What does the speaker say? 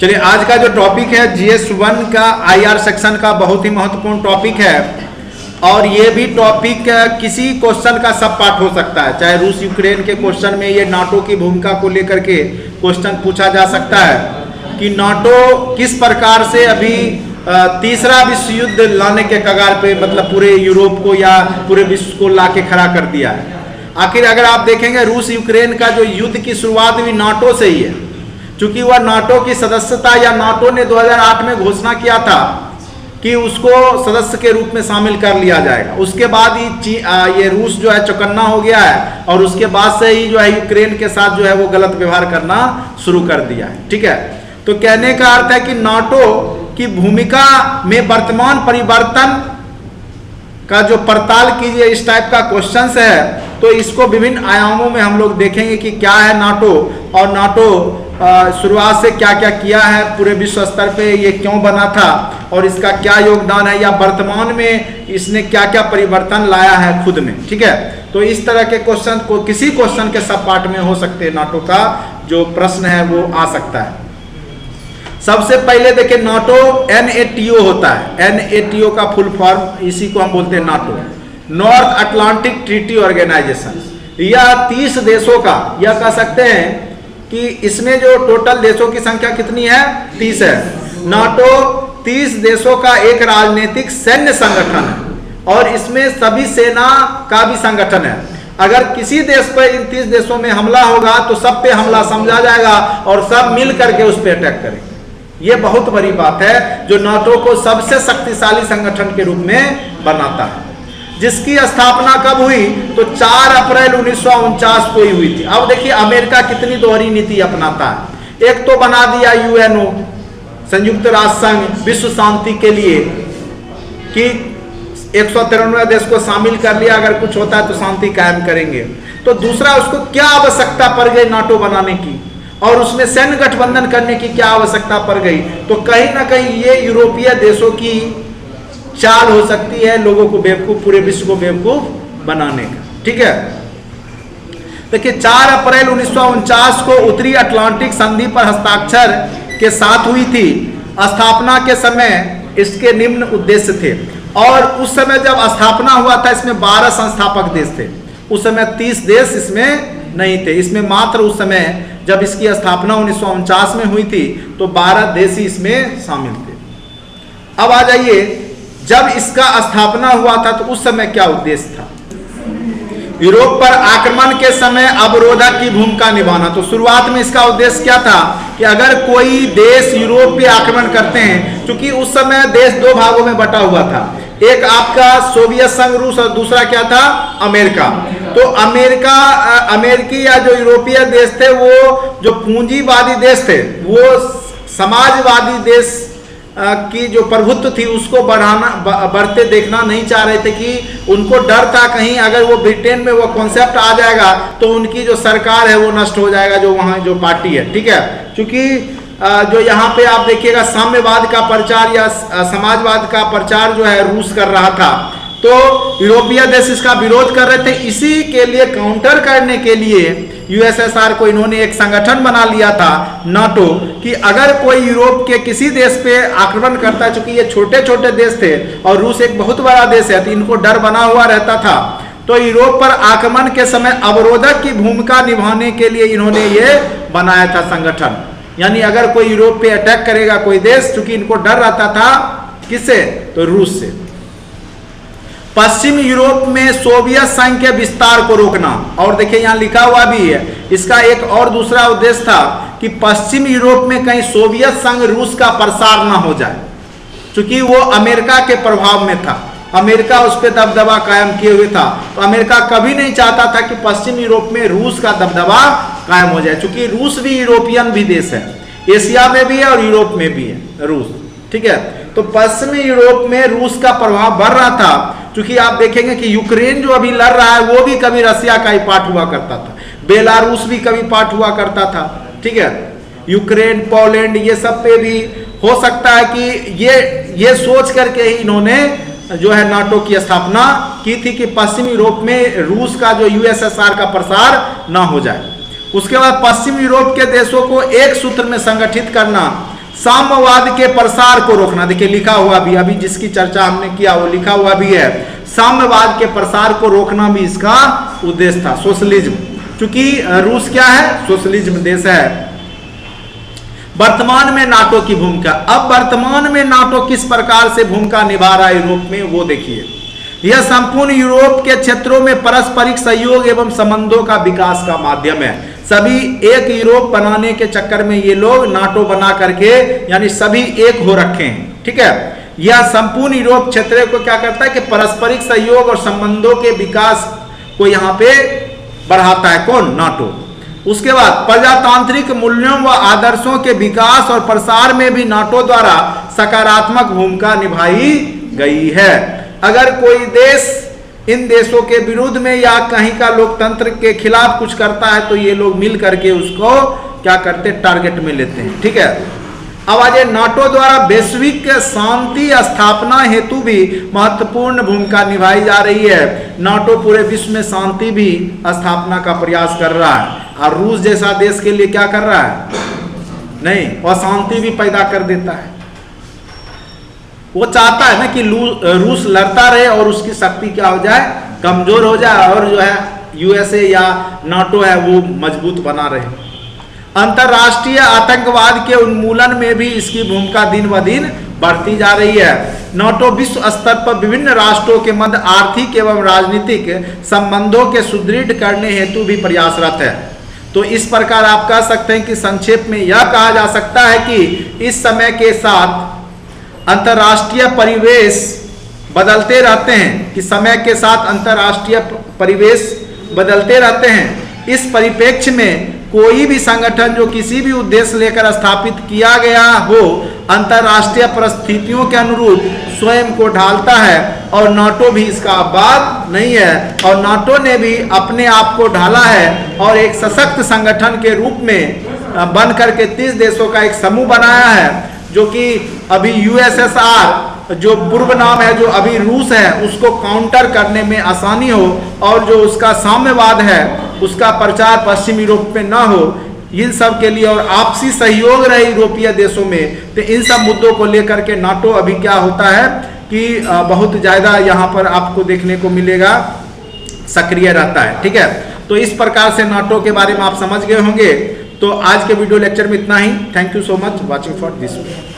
चलिए, आज का जो टॉपिक है GS1 का IR सेक्शन का बहुत ही महत्वपूर्ण टॉपिक है, और ये भी टॉपिक किसी क्वेश्चन का सब पार्ट हो सकता है। चाहे रूस यूक्रेन के क्वेश्चन में ये नाटो की भूमिका को लेकर के क्वेश्चन पूछा जा सकता है कि नाटो किस प्रकार से अभी तीसरा विश्व युद्ध लाने के कगार पे, मतलब पूरे यूरोप को या पूरे विश्व को लाके खड़ा कर दिया है। आखिर अगर आप देखेंगे रूस यूक्रेन का जो युद्ध की शुरुआत भी नाटो से ही है, क्योंकि वह नाटो की सदस्यता, या नाटो ने 2008 में घोषणा किया था कि उसको सदस्य के रूप में शामिल कर लिया जाएगा। उसके बाद ही ये रूस जो है चौकन्ना हो गया है, और उसके बाद से ही जो है यूक्रेन के साथ जो है वो गलत व्यवहार करना शुरू कर दिया है। ठीक है, तो कहने का अर्थ है कि नाटो की भूमिका में वर्तमान परिवर्तन का जो पड़ताल कीजिए, इस टाइप का क्वेश्चंस है, तो इसको विभिन्न आयामों में हम लोग देखेंगे कि क्या है नाटो, और नाटो शुरुआत से क्या क्या किया है, पूरे विश्व स्तर पे ये क्यों बना था, और इसका क्या योगदान है, या वर्तमान में इसने क्या क्या परिवर्तन लाया है खुद में। ठीक है, तो इस तरह के क्वेश्चन को किसी क्वेश्चन के सब पार्ट में हो सकते हैं। नाटो का जो प्रश्न है वो आ सकता है। सबसे पहले देखिए, नाटो NATO होता है। NATO का फुल फॉर्म, इसी को हम बोलते हैं NATO, North Atlantic Treaty Organisation. यह 30 देशों का, यह कह सकते हैं कि इसमें जो टोटल देशों की संख्या कितनी है, 30 है। नाटो 30 देशों का एक राजनीतिक सैन्य संगठन है, और इसमें सभी सेना का भी संगठन है। अगर किसी देश पर इन 30 देशों में हमला होगा तो सब पे हमला समझा जाएगा, और सब मिल करके उस पर अटैक करेंगे। ये बहुत बड़ी बात है जो नाटो को सबसे शक्तिशाली संगठन के रूप में बनाता है, जिसकी स्थापना कब हुई, तो 4 अप्रैल 1949 को ही हुई थी। अब देखिए अमेरिका कितनी दोहरी नीति अपनाता है। एक तो बना दिया UNO, संयुक्त राष्ट्र संघ, विश्व शांति के लिए, कि 193 देश को शामिल कर लिया, अगर कुछ होता है तो शांति कायम करेंगे। तो दूसरा, उसको क्या आवश्यकता पड़ गई नाटो बनाने की, और उसमें सैन्य गठबंधन करने की क्या आवश्यकता पड़ गई, तो कहीं ना कहीं ये यूरोपीय देशों की चाल हो सकती है लोगों को बेवकूफ, पूरे विश्व को बेवकूफ बनाने का। ठीक है, देखिए 4 अप्रैल 1949 को उत्तरी अटलांटिक संधि पर हस्ताक्षर के साथ हुई थी। स्थापना के समय इसके निम्न उद्देश्य थे, और उस समय जब स्थापना हुआ था इसमें 12 संस्थापक देश थे। उस समय 30 देश इसमें नहीं थे, इसमें मात्र उस समय जब इसकी स्थापना 1949 में हुई थी तो 12 देश ही इसमें शामिल थे। अब आ जाइए, जब इसका स्थापना हुआ था तो उस समय क्या उद्देश्य था, यूरोप पर आक्रमण के समय अवरोधक की भूमिका निभाना। तो शुरुआत में इसका उद्देश्य क्या था कि अगर कोई देश यूरोप पे आक्रमण करते हैं, क्योंकि उस समय देश 2 भागों में बटा हुआ था, एक आपका सोवियत संघ रूस, और दूसरा क्या था, अमेरिका। तो अमेरिकी या जो यूरोपीय देश थे, वो जो पूंजीवादी देश थे, वो समाजवादी देश की जो प्रभुत्व थी उसको बढ़ते देखना नहीं चाह रहे थे, कि उनको डर था कहीं अगर वो ब्रिटेन में वो कॉन्सेप्ट आ जाएगा तो उनकी जो सरकार है वो नष्ट हो जाएगा, जो वहाँ जो पार्टी है। ठीक है, क्योंकि जो यहाँ पे आप देखिएगा साम्यवाद का प्रचार या समाजवाद का प्रचार जो है रूस कर रहा था, तो यूरोपीय देश इसका विरोध कर रहे थे। इसी के लिए काउंटर करने के लिए USSR को इन्होंने एक संगठन बना लिया था नाटो, कि अगर कोई यूरोप के किसी देश पे आक्रमण करता है, चूंकि ये छोटे छोटे देश थे और रूस एक बहुत बड़ा देश है, तो इनको डर बना हुआ रहता था, तो यूरोप पर आक्रमण के समय अवरोधक की भूमिका निभाने के लिए इन्होंने ये बनाया था संगठन। यानी अगर कोई यूरोप पे अटैक करेगा कोई देश, चूंकि इनको डर रहता था किससे, तो रूस से। पश्चिम यूरोप में सोवियत संघ के विस्तार को रोकना, और देखिए यहाँ लिखा हुआ भी है, इसका एक और दूसरा उद्देश्य था कि पश्चिम यूरोप में कहीं सोवियत संघ रूस का प्रसार ना हो जाए, क्योंकि वो अमेरिका के प्रभाव में था, अमेरिका उस पर दबदबा कायम किए हुए था। तो अमेरिका कभी नहीं चाहता था कि पश्चिम यूरोप में रूस का दबदबा कायम हो जाए, क्योंकि रूस भी यूरोपियन भी देश है, एशिया में भी है और यूरोप में भी है रूस। ठीक है, तो पश्चिमी यूरोप में रूस का प्रभाव बढ़ रहा था, क्योंकि आप देखेंगे कि यूक्रेन जो अभी लड़ रहा है वो भी कभी रसिया का ही पार्ट हुआ करता था, बेलारूस भी कभी पार्ट हुआ करता था। ठीक है, यूक्रेन, पोलैंड, ये सब पे भी हो सकता है कि ये सोच करके ही इन्होंने जो है नाटो की स्थापना की थी कि पश्चिमी यूरोप में रूस का जो USSR का प्रसार ना हो जाए। उसके बाद पश्चिम यूरोप के देशों को एक सूत्र में संगठित करना, साम्यवाद के प्रसार को रोकना। देखिए लिखा हुआ भी, अभी जिसकी चर्चा हमने किया वो लिखा हुआ भी है, साम्यवाद के प्रसार को रोकना भी इसका उद्देश्य था। सोशलिज्म, क्योंकि रूस क्या है, सोशलिज्म देश है। वर्तमान में नाटो की भूमिका, अब वर्तमान में नाटो किस प्रकार से भूमिका निभा रहा है यूरोप में, वो देखिए। यह संपूर्ण यूरोप के क्षेत्रों में पारस्परिक सहयोग एवं संबंधों का विकास का माध्यम है। सभी एक यूरोप बनाने के चक्कर में ये लोग नाटो बना करके, यानी सभी एक हो रखे हैं, ठीक है। यह संपूर्ण यूरोप क्षेत्र को क्या करता है कि पारस्परिक सहयोग और संबंधों के विकास को यहाँ पे बढ़ाता है, कौन, नाटो। उसके बाद प्रजातांत्रिक मूल्यों व आदर्शों के विकास और प्रसार में भी नाटो द्वारा सकारात्मक भूमिका निभाई गई है। अगर कोई देश इन देशों के विरुद्ध में या कहीं का लोकतंत्र के खिलाफ कुछ करता है तो ये लोग मिल करके उसको क्या करते, टारगेट में लेते हैं, ठीक है। अब आज नाटो द्वारा वैश्विक शांति स्थापना हेतु भी महत्वपूर्ण भूमिका निभाई जा रही है। नाटो पूरे विश्व में शांति भी स्थापना का प्रयास कर रहा है, और रूस जैसा देश के लिए क्या कर रहा है, नहीं, अशांति भी पैदा कर देता है। वो चाहता है ना कि रूस लड़ता रहे और उसकी शक्ति क्या हो जाए, कमजोर हो जाए, और जो है यूएसए या नाटो है वो मजबूत बना रहे। अंतर्राष्ट्रीय आतंकवाद के उन्मूलन में भी इसकी भूमिका दिन ब दिन बढ़ती जा रही है। नाटो विश्व स्तर पर विभिन्न राष्ट्रों के मध्य आर्थिक एवं राजनीतिक संबंधों के सुदृढ़ करने हेतु भी प्रयासरत है। तो इस प्रकार आप कह सकते हैं कि संक्षेप में यह कहा जा सकता है कि इस समय के साथ अंतर्राष्ट्रीय परिवेश बदलते रहते हैं, कि समय के साथ अंतर्राष्ट्रीय परिवेश बदलते रहते हैं। इस परिप्रेक्ष्य में कोई भी संगठन जो किसी भी उद्देश्य लेकर स्थापित किया गया हो, अंतर्राष्ट्रीय परिस्थितियों के अनुरूप स्वयं को ढालता है, और नाटो भी इसका अपवाद नहीं है। और नाटो ने भी अपने आप को ढाला है और एक सशक्त संगठन के रूप में बन करके 30 देशों का एक समूह बनाया है, जो कि अभी यूएसएसआर जो पूर्व नाम है, जो अभी रूस है, उसको काउंटर करने में आसानी हो, और जो उसका साम्यवाद है उसका प्रचार पश्चिम यूरोप में ना हो, इन सब के लिए, और आपसी सहयोग रहे यूरोपीय देशों में। तो इन सब मुद्दों को लेकर के नाटो अभी क्या होता है कि बहुत ज़्यादा यहाँ पर आपको देखने को मिलेगा सक्रिय रहता है, ठीक है। तो इस प्रकार से नाटो के बारे में आप समझ गए होंगे। तो आज के वीडियो लेक्चर में इतना ही। Thank you so much watching for this video.